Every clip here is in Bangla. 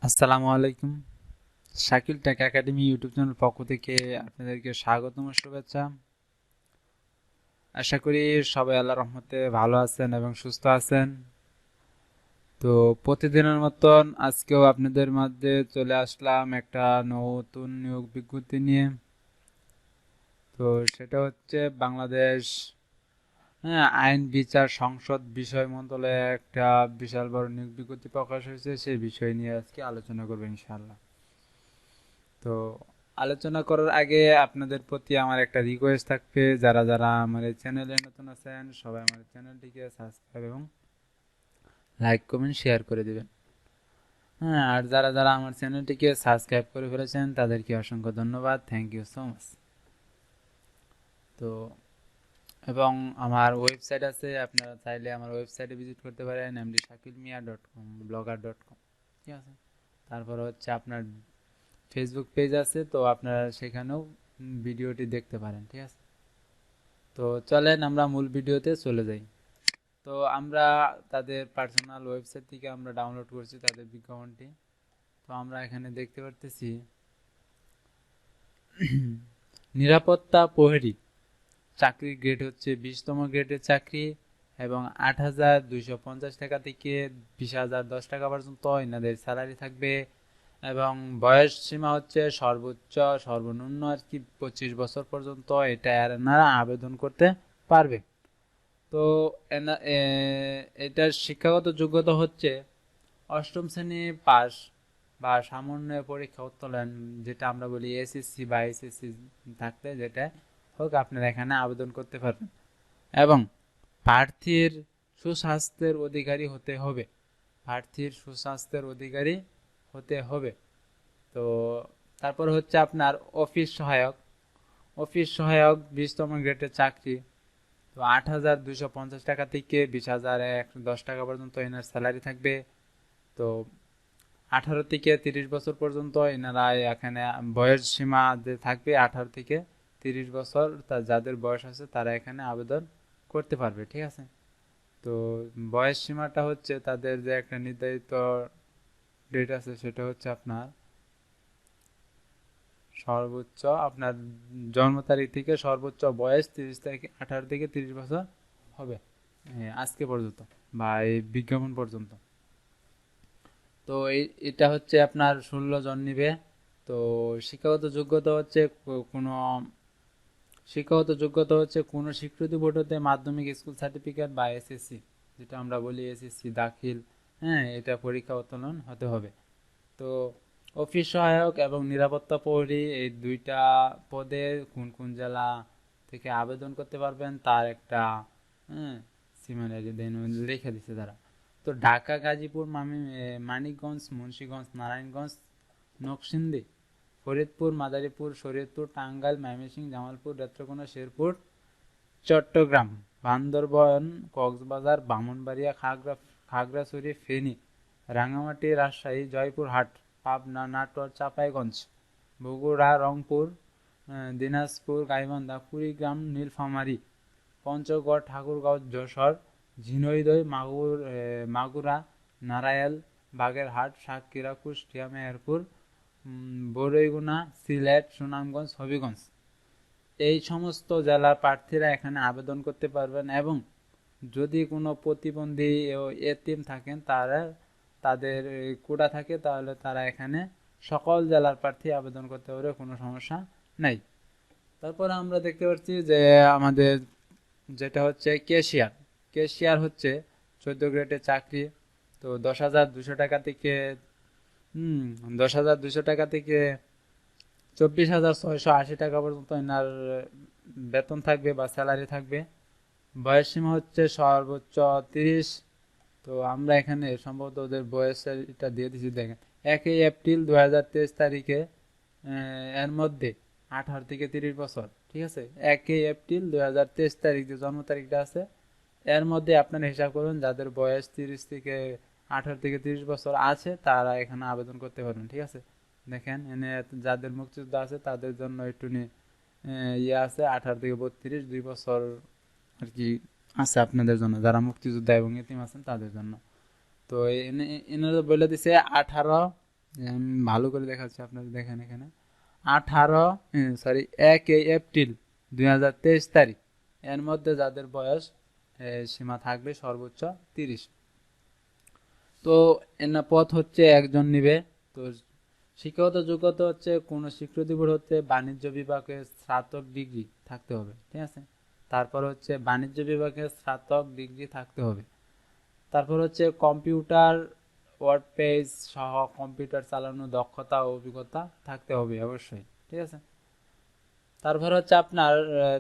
আসসালামু আলাইকুম। Shakil tech academy YouTube channel পক্ষ থেকে আপনাদেরকে স্বাগতম ও শুভেচ্ছা। আশা করি সবাই আল্লাহর রহমতে ভালো আছেন এবং সুস্থ আছেন। তো প্রতিদিনের মতন আজকেও আপনাদের মধ্যে চলে আসলাম একটা নতুন নিয়োগ বিজ্ঞপ্তি নিয়ে। তো সেটা হচ্ছে বাংলাদেশ আইন বিচার সংসদ বিষয় মন্ত্রণালয়ে একটা বিশাল বড় নিয়োগ বিজ্ঞপ্তি প্রকাশ হয়েছে, সেই বিষয় নিয়ে আজকে আলোচনা করবো ইনশাআল্লাহ। তো আলোচনা করার আগে আপনাদের প্রতি আমার একটা রিকোয়েস্ট থাকবে, যারা যারা আমার এই চ্যানেলে নতুন আছেন সবাই আমার চ্যানেলটিকে সাবস্ক্রাইব এবং লাইক কমেন্ট শেয়ার করে দিবেন। হ্যাঁ, আর যারা যারা আমার চ্যানেলটিকে সাবস্ক্রাইব করে ফেলেছেন তাদেরকে অসংখ্য ধন্যবাদ, থ্যাংক ইউ সো মাচ। তো এবং আমার ওয়েবসাইট আছে, আপনারা চাইলে আমার ওয়েবসাইটে ভিজিট করতে পারেন mdshakilmia.com blogger.com, ঠিক আছে। তারপর হচ্ছে আপনার ফেসবুক পেজ আছে, তো আপনারা সেখানেও ভিডিওটি দেখতে পারেন, ঠিক আছে। তো চলেন আমরা মূল ভিডিওতে চলে যাই। তো আমরা তাদের পার্সোনাল ওয়েবসাইট থেকে আমরা ডাউনলোড করছি তাদের বিজ্ঞাপনটি। তো আমরা এখানে দেখতে পারতেছি নিরাপত্তা প্রহরী চাকরির গ্রেড হচ্ছে 20তম গ্রেডের চাকরি এবং 8,250 টাকা থেকে 20,010 টাকা পর্যন্ত এনাদের স্যালারি থাকবে এবং বয়স সীমা হচ্ছে সর্বোচ্চ সর্বনিম্ন আর কি 25 বছর পর্যন্ত এটা এনারা আবেদন করতে পারবে। তো এটার শিক্ষাগত যোগ্যতা হচ্ছে অষ্টম শ্রেণী পাস বা সামান্য পরীক্ষা উত্তোলন, যেটা আমরা বলি এসএসসি বা এসএসসি থাকলে যেটা হোক আপনারা এখানে আবেদন করতে পারবেন এবং প্রার্থীর সুস্বাস্থ্যের অধিকারী হতে হবে। প্রার্থীর সুস্বাস্থ্যের অধিকারী হতে হবে। তো তারপর হচ্ছে আপনার অফিস সহায়ক। অফিস সহায়ক 20তম গ্রেডের চাকরি। তো 8,250 টাকা থেকে 20,110 টাকা পর্যন্ত এনার স্যালারি থাকবে। তো 18 থেকে 30 বছর পর্যন্ত এনারা এখানে বয়স সীমা থাকবে 18 থেকে 30 বছর, যাদের বয়স আছে তারা এখানে আবেদন করতে পারবে, ঠিক আছে। তো বয়স সীমাটা হচ্ছে তাদের যে একটা নির্ধারিত ডেট আছে, সেটা হচ্ছে আপনার সর্বোচ্চ আপনার জন্ম তারিখ থেকে সর্বোচ্চ বয়স 30 থেকে 18 থেকে 30 বছর হবে আজকে পর্যন্ত বা এই বিজ্ঞাপন পর্যন্ত। তো এটা হচ্ছে আপনার 16 জন নিবে। তো শিক্ষাগত যোগ্যতা হচ্ছে কোনো কোনো স্বীকৃতি বোর্ড হতে মাধ্যমিক স্কুল সার্টিফিকেট বা এসএসসি, যেটা আমরা বলি এসএসসি দাখিল, হ্যাঁ, এটা পরীক্ষা উত্তীর্ণ হতে হবে। তো অফিস সহায়ক এবং নিরাপত্তা প্রহরী এই দুইটা পদে কোন কোন জেলা থেকে আবেদন করতে পারবেন তার একটা সীমানা লিখে দিচ্ছে তারা। তো ঢাকা, গাজীপুর, মানিকগঞ্জ, মুন্সিগঞ্জ, নারায়ণগঞ্জ, নকশিন্দি, ফরিদপুর, মাদারীপুর, শরীয়তপুর, টাঙ্গাইল, ময়মনসিংহ, জামালপুর, নেত্রকোনা, শেরপুর, চট্টগ্রাম, বান্দরবান, কক্সবাজার, ব্রাহ্মণবাড়িয়া, খাগড়াছড়ি, ফেনী, রাঙ্গামাটি, রাজশাহী, জয়পুরহাট, পাবনা, নাটোর, চাঁপাইগঞ্জ, বগুড়া, রংপুর, দিনাজপুর, গাইবান্ধা, কুড়িগ্রাম, নীলফামারী, পঞ্চগড়, ঠাকুরগাঁও, যশোর, ঝিনাইদহ, মাগুরা, নারায়ণ, বাগেরহাট, সাতক্ষীরা, কুষ্টিয়া, মেহেরপুর, বরগুনা, সিলেট, সুনামগঞ্জ, হবিগঞ্জ, এই সমস্ত জেলার প্রার্থীরা এখানে আবেদন করতে পারবেন এবং যদি কোনো প্রতিবন্ধী ও এতিম থাকেন তাদের কোটা থাকে, তাহলে তারা এখানে সকল জেলার প্রার্থী আবেদন করতে পারবে, কোনো সমস্যা নাই। তারপরে আমরা দেখতে পাচ্ছি যে আমাদের যেটা হচ্ছে ক্যাশিয়ার হচ্ছে 14 গ্রেডের চাকরি। তো 10,200 টাকা থেকে 10,200 টাকা থেকে 24,680 টাকা পর্যন্ত এনার বেতন থাকবে বা স্যালারি থাকবে। বয়স সীমা হচ্ছে সর্বোচ্চ 30। তো আমরা এখানে সম্ভবত ওদের বয়সের এটা দিয়ে দিচ্ছি, দেখেন 1 এপ্রিল 2023 তারিখে এর মধ্যে 18 থেকে 30 বছর, ঠিক আছে। 1 এপ্রিল 2023 তারিখ যে জন্ম তারিখটা আছে এর মধ্যে আপনারা হিসাব করুন, যাদের বয়স 30 থেকে 18 থেকে 30 বছর আছে তারা এখানে আবেদন করতে পারবেন, ঠিক আছে। দেখেন এনে যাদের মুক্তিযোদ্ধা আছে তাদের জন্য একটু ইয়ে আছে, 18 থেকে 32 2 বছর আর কি আছে আপনাদের জন্য, যারা মুক্তিযোদ্ধা এবং এতিম আছেন তাদের জন্য। তো এনারা বলে দিছে 18 আমি ভালো করে দেখাচ্ছি, আপনারা দেখেন এখানে 1 এপ্রিল 2023 তারিখ এর মধ্যে যাদের বয়স সীমা থাকবে সর্বোচ্চ 30। তো এর পথ হচ্ছে একজন নিবে। তো শিক্ষাগত যোগ্যতা হচ্ছে কোন স্বীকৃতি বোর্ড হতে বাণিজ্য বিভাগে স্নাতক ডিগ্রি থাকতে হবে, ঠিক আছে। তারপর হচ্ছে বাণিজ্য বিভাগে স্নাতক ডিগ্রি থাকতে হবে। তারপর হচ্ছে কম্পিউটার ওয়ার্ড পেজ সহ কম্পিউটার চালানোর দক্ষতা ও অভিজ্ঞতা থাকতে হবে অবশ্যই, ঠিক আছে। তারপর হচ্ছে আপনার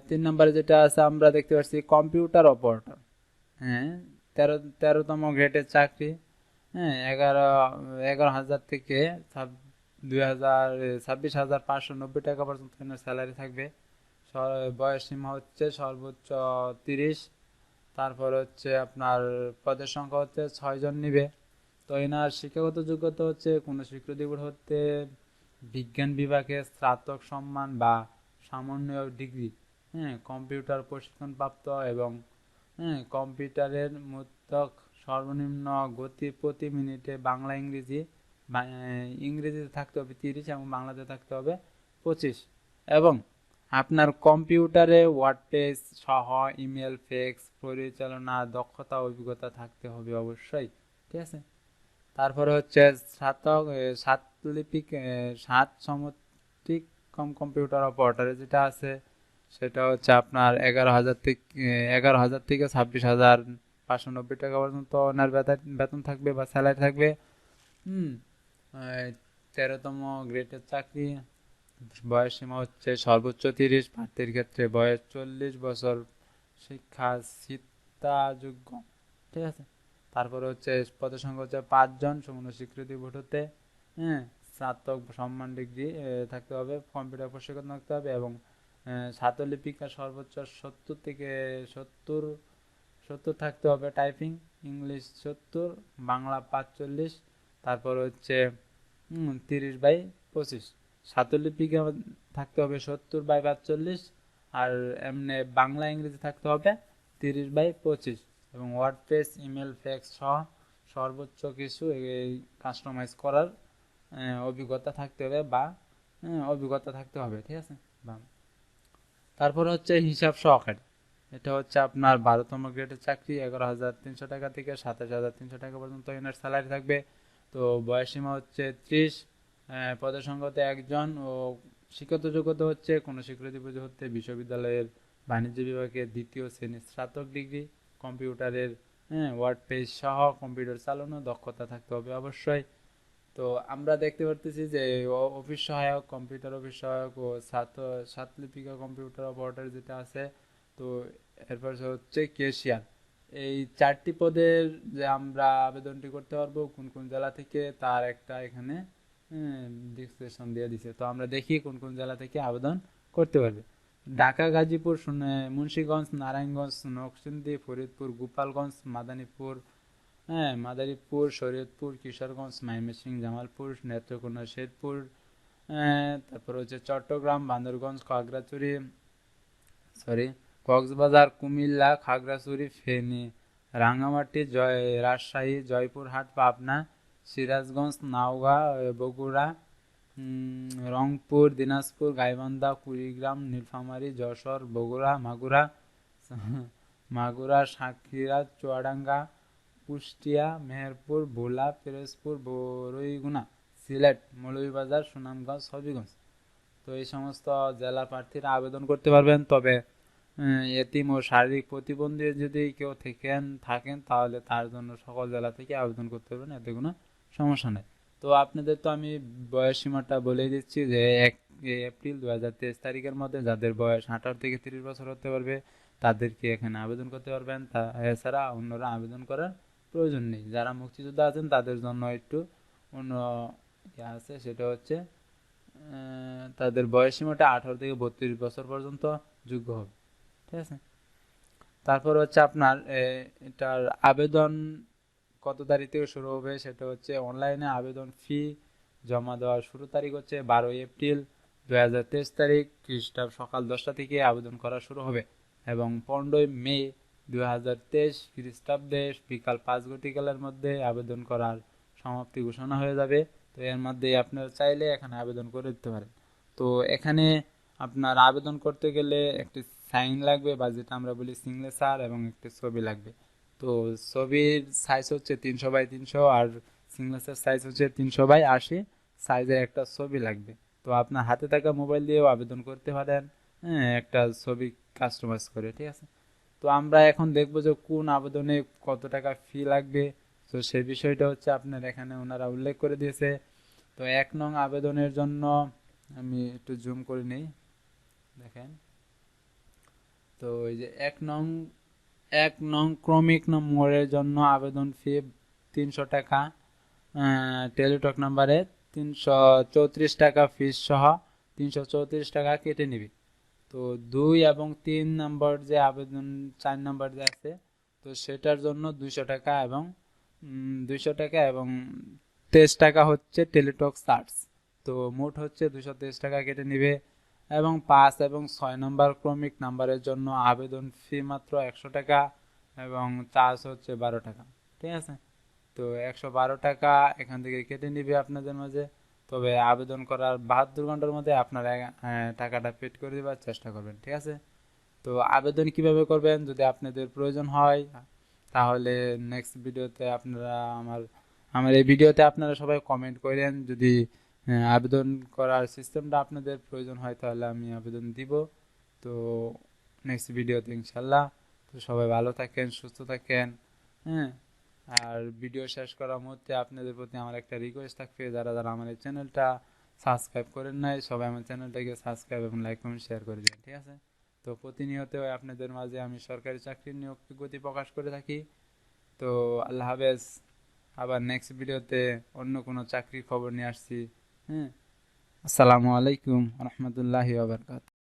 3 নম্বরে যেটা আছে আমরা দেখতে পাচ্ছি কম্পিউটার অপারেটর। হ্যাঁ, 13তম গ্রেডের চাকরি। হ্যাঁ, 11,000 থেকে 26,590 টাকা পর্যন্ত স্যালারি থাকবে। বয়স সীমা হচ্ছে সর্বোচ্চ 30। তারপর হচ্ছে আপনার পদের সংখ্যা হচ্ছে 6 জন নিবে। তো এনার শিক্ষাগত যোগ্যতা হচ্ছে কোনো স্বীকৃতি বোর্ড হতে বিজ্ঞান বিভাগে স্নাতক সম্মান বা সমন্বয় ডিগ্রি, হ্যাঁ, কম্পিউটার প্রশিক্ষণপ্রাপ্ত এবং কম্পিউটারের মূলক সর্বনিম্ন গতি প্রতি মিনিটে বাংলা ইংরেজি ইংরেজিতে থাকতে হবে 30 এবং বাংলাতে থাকতে হবে 25। এবং আপনার কম্পিউটারে ওয়ার্ড পেজ সহ ইমেল ফ্যাক্স পরিচালনা দক্ষতা অভিজ্ঞতা থাকতে হবে অবশ্যই, ঠিক আছে। তারপরে হচ্ছে সাত সমতিক কম্পিউটার অপারেটরে যেটা আছে সেটা হচ্ছে আপনার 11,000 থেকে 26,590 টাকা পর্যন্ত ওনার বেতন থাকবে বা স্যালারি থাকবে। হুম 13তম গ্রেডের চাকরি। বয়স সীমা হচ্ছে সর্বোচ্চ 30। প্রার্থীর ক্ষেত্রে বয়স 40 বছর, শিক্ষা শিক্ষাযোগ্য, ঠিক আছে। তারপরে হচ্ছে পদের সংখ্যা হচ্ছে 5 জন, সম্পূর্ণ স্বীকৃতি বোর্ড হতে স্নাতক সম্মান ডিগ্রি থাকতে হবে, কম্পিউটার প্রশিক্ষণ থাকতে হবে এবং ছাত্রলিপিকা সর্বোচ্চ 70 থেকে 70 থাকতে হবে, টাইপিং ইংলিশ 70, বাংলা 45। তারপর হচ্ছে 30/25। ছাত্রলিপিকা থাকতে হবে 70/45 আর এমনি বাংলা ইংরেজি থাকতে হবে 30/25 এবং ওয়ার্ড পেজ ইমেল ফ্যাক্স সহ সর্বোচ্চ কিছু এই কাস্টমাইজ করার অভিজ্ঞতা থাকতে হবে বা অভিজ্ঞতা থাকতে হবে, ঠিক আছে। তারপর হচ্ছে হিসাব সহকারী। এটা হচ্ছে আপনার 12তম গ্রেডের চাকরি। 11,300 টাকা থেকে 27,300 টাকা পর্যন্ত এনার স্যালারি থাকবে। তো বয়স সীমা হচ্ছে 30। পদের সংখ্যা হতে 1 জন ও শিক্ষাগত যোগ্যতা হচ্ছে কোনো স্বীকৃতি বোর্ড হতে বিশ্ববিদ্যালয়ের বাণিজ্য বিভাগে 2য় শ্রেণীর স্নাতক ডিগ্রি, কম্পিউটারের ওয়ার্ড পেজ সহ কম্পিউটার চালানো দক্ষতা থাকতে হবে অবশ্যই। তো আমরা দেখতে পারতেছি যে অফিস সহায়ক, কম্পিউটার অফিস সহায়ক ও সাতলিপিকা কম্পিউটার অপারেটর যেটা আছে। তো এরপর হচ্ছে কেশিয়ার। এই 4টি পদের যে আমরা আবেদনটি করতে পারবো কোন কোন জেলা থেকে তার একটা এখানে ডিসক্রিপশন দিয়ে দিছে। তো আমরা দেখি কোন কোন জেলা থেকে আবেদন করতে পারবে। ঢাকা, গাজীপুর, মুন্সিগঞ্জ, নারায়ণগঞ্জ, নরসিংদী, ফরিদপুর, গোপালগঞ্জ, মাদারীপুর, শরীয়তপুর, কিশোরগঞ্জ, ময়মনসিংহ, জামালপুর, নেত্রকোনা, শেরপুর, তারপর হচ্ছে চট্টগ্রাম, বান্দরগঞ্জ, কক্সবাজার, কুমিল্লা, খাগড়াছড়ি, ফেনী, রাঙ্গামাটি, রাজশাহী, জয়পুরহাট, পাবনা, সিরাজগঞ্জ, নওগাঁ, বগুড়া, রংপুর, দিনাজপুর, গাইবান্ধা, কুড়িগ্রাম, নীলফামারী, যশোর, বগুড়া, মাগুরা, সাতক্ষীরা, চুয়াডাঙ্গা, কুষ্টিয়া, মেহেরপুর, ভোলা, পিরোজপুর, বরগুনা, সিলেট, মৌলভীবাজার, সুনামগঞ্জ, হবিগঞ্জ। তো এই সমস্ত জেলা প্রার্থীরা আবেদন করতে পারবেন। তবে এতিম ও শারীরিক প্রতিবন্ধী যদি কেউ থাকেন তাহলে তার জন্য সকল জেলা থেকে আবেদন করতে পারবেন, এতে কোনো সমস্যা নেই। তো আপনাদের তো আমি বয়স সীমাটা বলে দিচ্ছি যে 1 এপ্রিল 2023 তারিখের মধ্যে যাদের বয়স 18 থেকে 30 বছর হতে পারবে তাদেরকে এখানে আবেদন করতে পারবেন। এছাড়া অন্যরা আবেদন করার প্রয়োজন নেই। যারা মুক্তিযোদ্ধা আছেন তাদের জন্য একটু অন্য আছে, সেটা হচ্ছে তাদের বয়স সীমাটা 18 থেকে 32 বছর পর্যন্ত যোগ্য হবে, ঠিক আছে। তারপর হচ্ছে আপনার এটার আবেদন কত তারিখ থেকে শুরু হবে সেটা হচ্ছে অনলাইনে আবেদন ফি জমা দেওয়ার শুরু তারিখ হচ্ছে 12 এপ্রিল 2023 খ্রিস্টাব্দ সকাল 10টা থেকে আবেদন করা শুরু হবে এবং 15 মে 2023 খ্রিস্টাব্দে বিকাল 5 ঘটিকার মধ্যে আবেদন করার সমাপ্তি ঘোষণা হয়ে যাবে। তো এর মধ্যে আপনারা চাইলে এখানে আবেদন করে দিতে পারেন। তো এখানে আপনার আবেদন করতে গেলে একটি সাইন লাগবে, বা যেটা আমরা বলি সিগনেচার, এবং একটি ছবি লাগবে। তো ছবির সাইজ হচ্ছে 300x300, আর সিগনেচার সাইজ হচ্ছে 300x80 সাইজের একটা ছবি লাগবে। তো আপনার হাতে থাকা মোবাইল দিয়েও আবেদন করতে পারেন, হ্যাঁ, একটা ছবি কাস্টমাইজ করে, ঠিক আছে। তো আমরা এখন দেখবো যে কোন আবেদনে কত টাকা ফি লাগবে। তো সেই বিষয়টা হচ্ছে আপনার এখানে ওনারা উল্লেখ করে দিয়েছে। তো 1 নং আবেদনের জন্য আমি একটু জুম করে নিই, দেখেন। তো এই যে 1 নং ক্রমিক নম্বরের জন্য আবেদন ফি 300 টাকা, টেলিটক নাম্বারে 334 টাকা ফিস সহ 334 টাকা কেটে নিবে। তো 2 এবং 3 নম্বর যে আবেদন, 4 নম্বর যে আছে, তো সেটার জন্য 200 টাকা, এবং 200 টাকা এবং 23 টাকা হচ্ছে টেলিটক চার্জ। তো মোট হচ্ছে 223 টাকা কেটে নিবে। এবং 5 এবং 6 নম্বর ক্রমিক নাম্বারের জন্য আবেদন ফি মাত্র 100 টাকা, এবং চার্জ হচ্ছে 12 টাকা, ঠিক আছে। তো 112 টাকা এখান থেকে কেটে নিবে আপনাদের মাঝে। তবে আবেদন করার 72 ঘন্টার মধ্যে আপনারা টাকাটা পেড করে দেওয়ার চেষ্টা করবেন, ঠিক আছে। তো আবেদন কিভাবে করবেন যদি আপনাদের প্রয়োজন হয়, তাহলে নেক্সট ভিডিওতে আপনারা আমার আমার এই ভিডিওতে আপনারা সবাই কমেন্ট করেন। যদি আবেদন করার সিস্টেমটা আপনাদের প্রয়োজন হয়, তাহলে আমি আবেদন দিব। তো নেক্সট ভিডিওতে ইনশাল্লাহ। তো সবাই ভালো থাকেন, সুস্থ থাকেন, হ্যাঁ। আর ভিডিও শেষ করার মুহূর্তে আপনাদের প্রতি আমার একটা রিকোয়েস্ট থাকবে, যারা যারা আমার এই চ্যানেলটা সাবস্ক্রাইব করেন নাই, সবাই আমার চ্যানেলটাকে সাবস্ক্রাইব এবং লাইক কমেন্ট শেয়ার করে দিন, ঠিক আছে। তো প্রতিনিয়ত আপনাদের মাঝে আমি সরকারি চাকরির নিয়োগ বিজ্ঞপ্তি প্রকাশ করে থাকি। তো আল্লাহ হাফেজ। আবার নেক্সট ভিডিওতে অন্য কোনো চাকরির খবর নিয়ে আসছি, হ্যাঁ। আসসালামু আলাইকুম রহমতুল্লাহি ওয়া বারাকাতুহু।